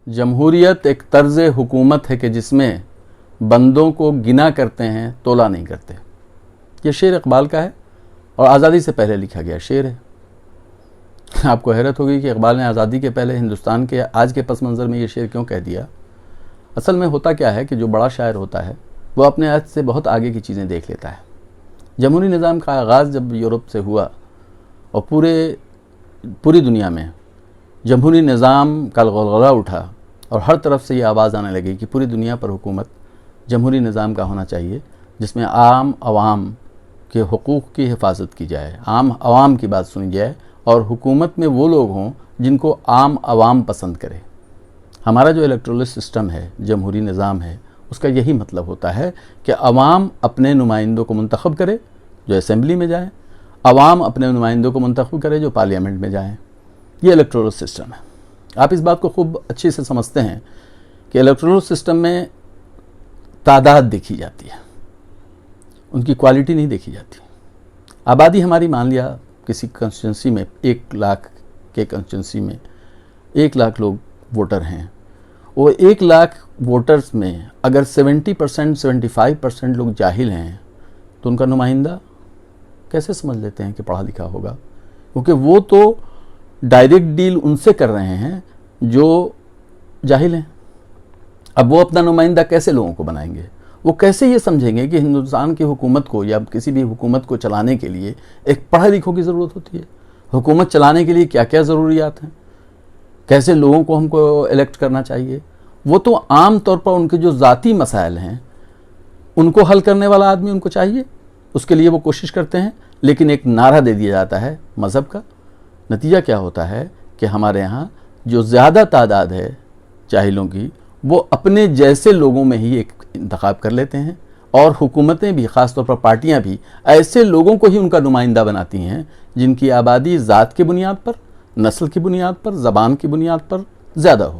جمہوریت ایک طرز حکومت ہے کہ جس میں بندوں کو گنا کرتے ہیں، تولا نہیں کرتے۔ یہ شعر اقبال کا ہے اور آزادی سے پہلے لکھا گیا شعر ہے۔ آپ کو حیرت ہوگی کہ اقبال نے آزادی کے پہلے ہندوستان کے آج کے پس منظر میں یہ شعر کیوں کہہ دیا۔ اصل میں ہوتا کیا ہے کہ جو بڑا شاعر ہوتا ہے وہ اپنے عہد سے بہت آگے کی چیزیں دیکھ لیتا ہے۔ جمہوری نظام کا آغاز جب یورپ سے ہوا اور پوری دنیا میں جمہوری نظام کا غلغلہ اٹھا اور ہر طرف سے یہ آواز آنے لگی کہ پوری دنیا پر حکومت جمہوری نظام کا ہونا چاہیے جس میں عام عوام کے حقوق کی حفاظت کی جائے، عام عوام کی بات سنی جائے اور حکومت میں وہ لوگ ہوں جن کو عام عوام پسند کرے۔ ہمارا جو الیکٹورل سسٹم ہے، جمہوری نظام ہے، اس کا یہی مطلب ہوتا ہے کہ عوام اپنے نمائندوں کو منتخب کرے جو اسمبلی میں جائیں، عوام اپنے نمائندوں کو منتخب کرے جو پارلیمنٹ میں جائیں۔ یہ الیکٹورل سسٹم ہے۔ آپ اس بات کو خوب اچھے سے سمجھتے ہیں کہ الیکٹورل سسٹم میں تعداد دیکھی جاتی ہے، ان کی کوالٹی نہیں دیکھی جاتی۔ آبادی ہماری مان لیا کسی کنسٹیٹنسی میں 1 لاکھ کے کنسٹیٹنسی میں 1 لاکھ لوگ ووٹر ہیں، وہ 1 لاکھ ووٹرز میں اگر 70% 75% لوگ جاہل ہیں تو ان کا نمائندہ کیسے سمجھ لیتے ہیں کہ پڑھا لکھا ہوگا؟ کیونکہ وہ تو ڈائریکٹ ڈیل ان سے کر رہے ہیں جو جاہل ہیں۔ اب وہ اپنا نمائندہ کیسے لوگوں کو بنائیں گے؟ وہ کیسے یہ سمجھیں گے کہ ہندوستان کی حکومت کو یا کسی بھی حکومت کو چلانے کے لیے ایک پڑھے لکھوں کی ضرورت ہوتی ہے؟ حکومت چلانے کے لیے کیا کیا ضروریات ہیں؟ کیسے لوگوں کو ہم کو الیکٹ کرنا چاہیے؟ وہ تو عام طور پر ان کے جو ذاتی مسائل ہیں ان کو حل کرنے والا آدمی ان کو چاہیے، اس کے لیے وہ کوشش کرتے ہیں، لیکن ایک نعرہ دے دیا جاتا ہے مذہب کا۔ نتیجہ کیا ہوتا ہے کہ ہمارے ہاں جو زیادہ تعداد ہے جاہلوں کی، وہ اپنے جیسے لوگوں میں ہی ایک انتخاب کر لیتے ہیں، اور حکومتیں بھی، خاص طور پر پارٹیاں بھی، ایسے لوگوں کو ہی ان کا نمائندہ بناتی ہیں جن کی آبادی ذات کی بنیاد پر، نسل کی بنیاد پر، زبان کی بنیاد پر زیادہ ہو،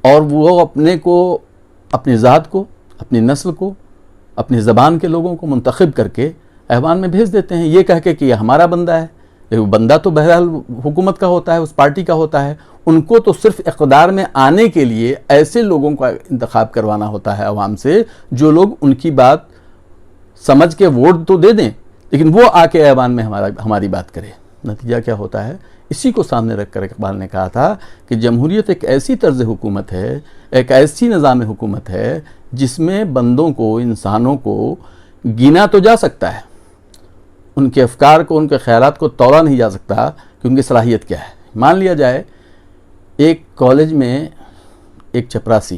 اور وہ اپنے کو، اپنی ذات کو، اپنی نسل کو، اپنی زبان کے لوگوں کو منتخب کر کے ایوان میں بھیج دیتے ہیں، یہ کہہ کے کہ یہ ہمارا بندہ ہے۔ بندہ تو بہرحال حکومت کا ہوتا ہے، اس پارٹی کا ہوتا ہے، ان کو تو صرف اقتدار میں آنے کے لیے ایسے لوگوں کا انتخاب کروانا ہوتا ہے عوام سے جو لوگ ان کی بات سمجھ کے ووٹ تو دے دیں لیکن وہ آ کے ایوان میں ہماری بات کرے۔ نتیجہ کیا ہوتا ہے؟ اسی کو سامنے رکھ کر اقبال نے کہا تھا کہ جمہوریت ایک ایسی طرز حکومت ہے، ایک ایسی نظام حکومت ہے جس میں بندوں کو، انسانوں کو گنا تو جا سکتا ہے، ان کے افکار کو، ان کے خیالات کو تولا نہیں جا سکتا کہ ان کی صلاحیت کیا ہے۔ مان لیا جائے ایک کالج میں ایک چپراسی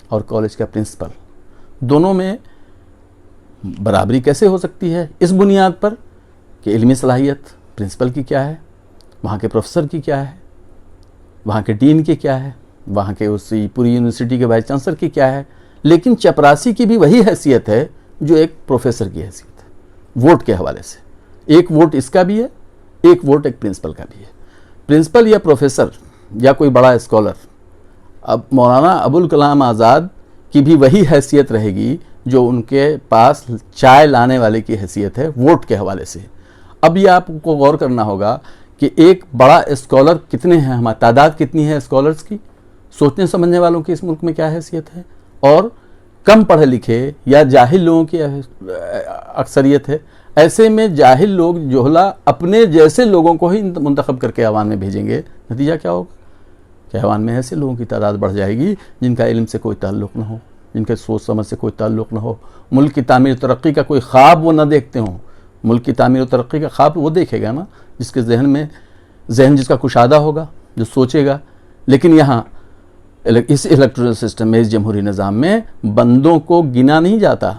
اور کالج کا پرنسپل، دونوں میں برابری کیسے ہو سکتی ہے؟ اس بنیاد پر کہ علمی صلاحیت پرنسپل کی کیا ہے، وہاں کے پروفیسر کی کیا ہے، وہاں کے ڈین کی کیا ہے، وہاں کے اسی پوری یونیورسٹی کے وائس چانسلر کی کیا ہے، لیکن چپراسی کی بھی وہی حیثیت ہے جو ایک پروفیسر کی حیثیت ہے ووٹ کے حوالے سے۔ ایک ووٹ اس کا بھی ہے، ایک ووٹ ایک پرنسپل کا بھی ہے۔ پرنسپل یا پروفیسر یا کوئی بڑا اسکالر، اب مولانا ابوالکلام آزاد کی بھی وہی حیثیت رہے گی جو ان کے پاس چائے لانے والے کی حیثیت ہے ووٹ کے حوالے سے۔ اب یہ آپ کو غور کرنا ہوگا کہ ایک بڑا اسکالر کتنے ہیں، ہماری تعداد کتنی ہے اسکالرز کی، سوچنے سمجھنے والوں کی اس ملک میں کیا حیثیت ہے، اور کم پڑھے لکھے یا جاہل لوگوں کی اکثریت ہے۔ ایسے میں جاہل لوگ، جوہلا، اپنے جیسے لوگوں کو ہی منتخب کر کے عوام میں بھیجیں گے۔ نتیجہ کیا ہوگا کہ عوام میں ایسے لوگوں کی تعداد بڑھ جائے گی جن کا علم سے کوئی تعلق نہ ہو، جن کے سوچ سمجھ سے کوئی تعلق نہ ہو، ملک کی تعمیر و ترقی کا کوئی خواب وہ نہ دیکھتے ہوں۔ ملک کی تعمیر و ترقی کا خواب وہ دیکھے گا نا جس کے ذہن جس کا کشادہ ہوگا، جو سوچے گا۔ لیکن یہاں اس الیکٹورل سسٹم میں، اس جمہوری نظام میں بندوں کو گنا نہیں جاتا،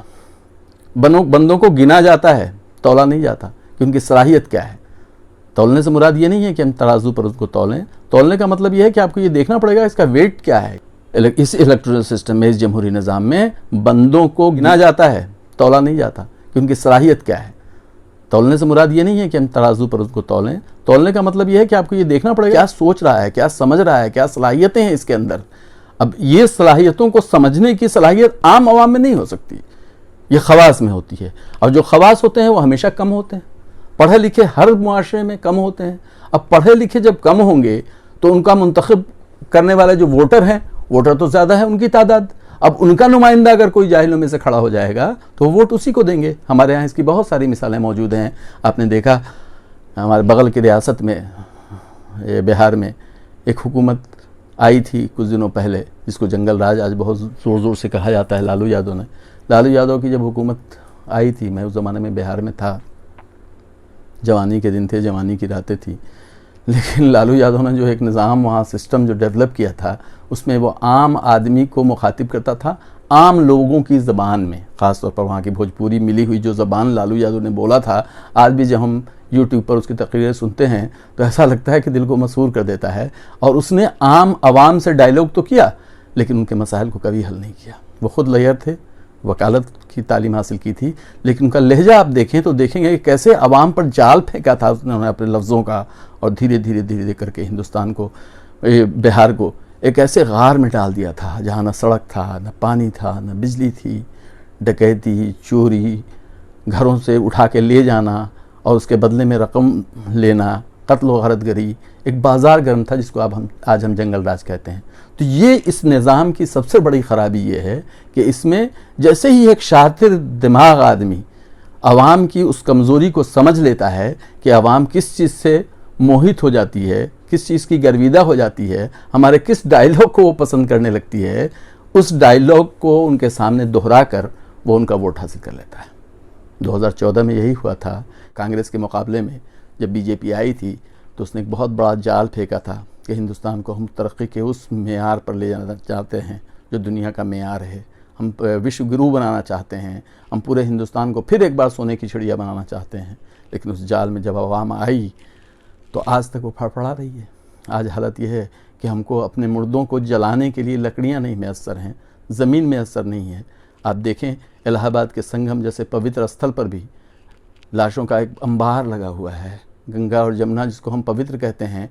بندوں کو گنا جاتا ہے، تولا نہیں جاتا کہ ان کی صلاحیت کیا ہے۔ تولنے سے مراد یہ نہیں ہے کہ ہم ترازو پر اس کو تولیں، تولنے کا مطلب یہ ہے کہ آپ کو یہ دیکھنا پڑے گا اس کا ویٹ کیا ہے۔ اس الیکٹورل سسٹم میں، اس جمہوری نظام میں بندوں کو گنا جاتا ہے، تولا نہیں جاتا کہ ان کی صلاحیت کیا ہے۔ تولنے سے مراد یہ نہیں ہے کہ ہم ترازو پر اس کو تولیں، تولنے کا مطلب یہ ہے کہ آپ کو یہ دیکھنا پڑے گا کیا سوچ رہا ہے، کیا سمجھ رہا ہے، کیا صلاحیتیں ہیں اس کے اندر۔ اب یہ صلاحیتوں کو سمجھنے کی صلاحیت عام عوام میں نہیں ہو سکتی، یہ خواص میں ہوتی ہے، اور جو خواص ہوتے ہیں وہ ہمیشہ کم ہوتے ہیں۔ پڑھے لکھے ہر معاشرے میں کم ہوتے ہیں۔ اب پڑھے لکھے جب کم ہوں گے تو ان کا منتخب کرنے والے جو ووٹر ہیں، ووٹر تو زیادہ ہے ان کی تعداد، اب ان کا نمائندہ اگر کوئی جاہلوں میں سے کھڑا ہو جائے گا تو ووٹ اسی کو دیں گے۔ ہمارے یہاں اس کی بہت ساری مثالیں موجود ہیں۔ آپ نے دیکھا ہمارے بغل کی ریاست میں بہار میں ایک حکومت آئی تھی کچھ دنوں پہلے، جس کو جنگل راج آج بہت زور زور سے کہا جاتا ہے، لالو یادو نے۔ لالو یادو کی جب حکومت آئی تھی، میں اس زمانے میں بہار میں تھا، جوانی کے دن تھے، جوانی کی راتیں تھی، لیکن لالو یادو نے جو ایک نظام وہاں سسٹم جو ڈیولپ کیا تھا، اس میں وہ عام آدمی کو مخاطب کرتا تھا، عام لوگوں کی زبان میں، خاص طور پر وہاں کی بھوجپوری ملی ہوئی جو زبان لالو یادو نے بولا تھا۔ آج بھی جب ہم یوٹیوب پر اس کی تقریریں سنتے ہیں تو ایسا لگتا ہے کہ دل کو مسحور کر دیتا ہے۔ اور اس نے عام عوام سے ڈائیلاگ تو کیا، لیکن ان کے مسائل کو کبھی حل نہیں کیا۔ وہ خود لائر تھے، وکالت کی تعلیم حاصل کی تھی، لیکن ان کا لہجہ آپ دیکھیں تو دیکھیں گے کہ کیسے عوام پر جال پھینکا تھا انہوں نے اپنے لفظوں کا، اور دھیرے دھیرے دھیرے کر کے ہندوستان کو، بہار کو ایک ایسے غار میں ڈال دیا تھا جہاں نہ سڑک تھا، نہ پانی تھا، نہ بجلی تھی، ڈکیتی، چوری، گھروں سے اٹھا کے لے جانا اور اس کے بدلے میں رقم لینا، قتل و غارت گری، ایک بازار گرم تھا جس کو آج ہم جنگل راج کہتے ہیں۔ تو یہ اس نظام کی سب سے بڑی خرابی یہ ہے کہ اس میں جیسے ہی ایک شاطر دماغ آدمی عوام کی اس کمزوری کو سمجھ لیتا ہے کہ عوام کس چیز سے موہت ہو جاتی ہے، کس چیز کی گرویدہ ہو جاتی ہے، ہمارے کس ڈائیلاگ کو وہ پسند کرنے لگتی ہے، اس ڈائیلاگ کو ان کے سامنے دہرا کر وہ ان کا ووٹ حاصل کر لیتا ہے۔ 2014 میں یہی ہوا تھا۔ کانگریس کے مقابلے میں جب بی جے پی آئی تھی تو اس نے ایک بہت بڑا جال پھینکا تھا کہ ہندوستان کو ہم ترقی کے اس معیار پر لے جانا چاہتے ہیں جو دنیا کا معیار ہے، ہم وشو گرو بنانا چاہتے ہیں، ہم پورے ہندوستان کو پھر ایک بار سونے کی چڑیا بنانا چاہتے ہیں۔ لیکن اس جال میں جب عوام آئی تو آج تک وہ پھڑپڑا رہی ہے۔ آج حالت یہ ہے کہ ہم کو اپنے مردوں کو جلانے کے لیے لکڑیاں نہیں میسر ہیں، زمین میسر نہیں ہے۔ آپ دیکھیں الہ آباد کے سنگم جیسے پوتر استھل پر بھی لاشوں کا ایک انبار لگا ہوا ہے۔ گنگا اور جمنا جس کو ہم پوتر کہتے ہیں،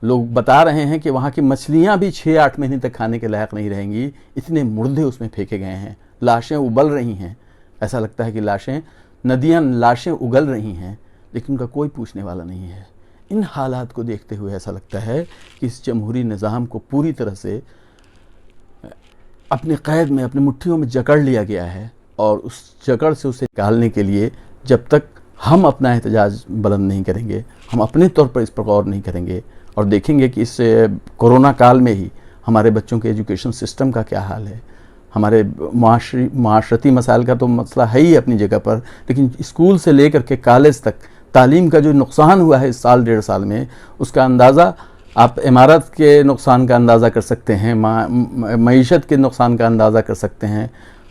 لوگ بتا رہے ہیں کہ وہاں کی مچھلیاں بھی 6-8 مہینے تک کھانے کے لائق نہیں رہیں گی، اتنے مردے اس میں پھینکے گئے ہیں، لاشیں ابل رہی ہیں۔ ایسا لگتا ہے کہ ندیاں لاشیں اگل رہی ہیں، لیکن ان کا کوئی پوچھنے والا نہیں ہے۔ ان حالات کو دیکھتے ہوئے ایسا لگتا ہے کہ اس جمہوری نظام کو پوری طرح سے اپنے قید میں، اپنی مٹھیوں میں جکڑ لیا گیا ہے، اور اس جکڑ سے اسے نکالنے کے لیے جب تک ہم اپنا احتجاج بلند نہیں کریں گے، ہم اپنے طور پر اس پر غور نہیں کریں گے اور دیکھیں گے کہ اس کورونا کال میں ہی ہمارے بچوں کے ایجوکیشن سسٹم کا کیا حال ہے، ہمارے معاشرتی مسائل کا تو مسئلہ ہے ہی اپنی جگہ پر، لیکن اسکول سے لے کر کے کالج تک تعلیم کا جو نقصان ہوا ہے اس سال 1.5 سال میں، اس کا اندازہ آپ عمارت کے نقصان کا اندازہ کر سکتے ہیں، معیشت کے نقصان کا اندازہ کر سکتے ہیں،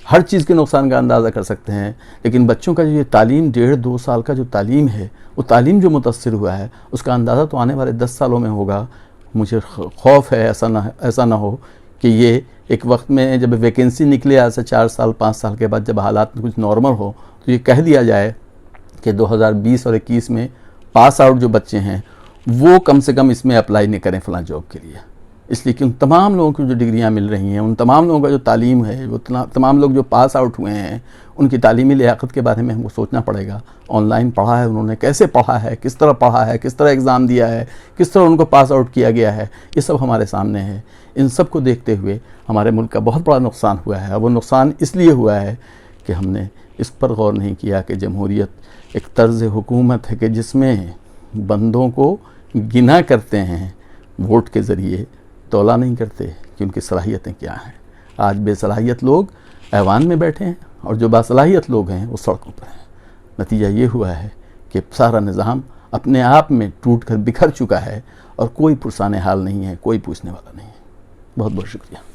ہر چیز کے نقصان کا اندازہ کر سکتے ہیں، لیکن بچوں کا جو یہ تعلیم 1.5-2 سال کا جو تعلیم ہے، وہ تعلیم جو متاثر ہوا ہے، اس کا اندازہ تو آنے والے 10 سالوں میں ہوگا۔ مجھے خوف ہے ایسا نہ ہو کہ یہ ایک وقت میں جب ویکینسی نکلے آج سے 4 سال 5 سال کے بعد جب حالات میں کچھ نارمل ہو تو یہ کہہ دیا جائے کہ 2020 اور 21 میں پاس آؤٹ جو بچے ہیں وہ کم سے کم اس میں اپلائی نہیں کریں فلاں جاب کے لیے، اس لیے کہ ان تمام لوگوں کی جو ڈگریاں مل رہی ہیں، ان تمام لوگوں کا جو تعلیم ہے، وہ تمام لوگ جو پاس آؤٹ ہوئے ہیں، ان کی تعلیمی لیاقت کے بارے میں ہم کو سوچنا پڑے گا۔ آن لائن پڑھا ہے انہوں نے، کیسے پڑھا ہے، کس طرح پڑھا ہے، کس طرح ایگزام دیا ہے، کس طرح ان کو پاس آؤٹ کیا گیا ہے، یہ سب ہمارے سامنے ہے۔ ان سب کو دیکھتے ہوئے ہمارے ملک کا بہت بڑا نقصان ہوا ہے، اور وہ نقصان اس لیے ہوا ہے کہ ہم نے اس پر غور نہیں کیا کہ جمہوریت ایک طرز حکومت ہے کہ جس میں بندوں کو گنا کرتے ہیں ووٹ کے ذریعے، تولا نہیں کرتے کہ ان کی صلاحیتیں کیا ہیں۔ آج بے صلاحیت لوگ ایوان میں بیٹھے ہیں اور جو باصلاحیت لوگ ہیں وہ سڑکوں پر ہیں۔ نتیجہ یہ ہوا ہے کہ سارا نظام اپنے آپ میں ٹوٹ کر بکھر چکا ہے اور کوئی پرسان حال نہیں ہے، کوئی پوچھنے والا نہیں ہے۔ بہت بہت شکریہ۔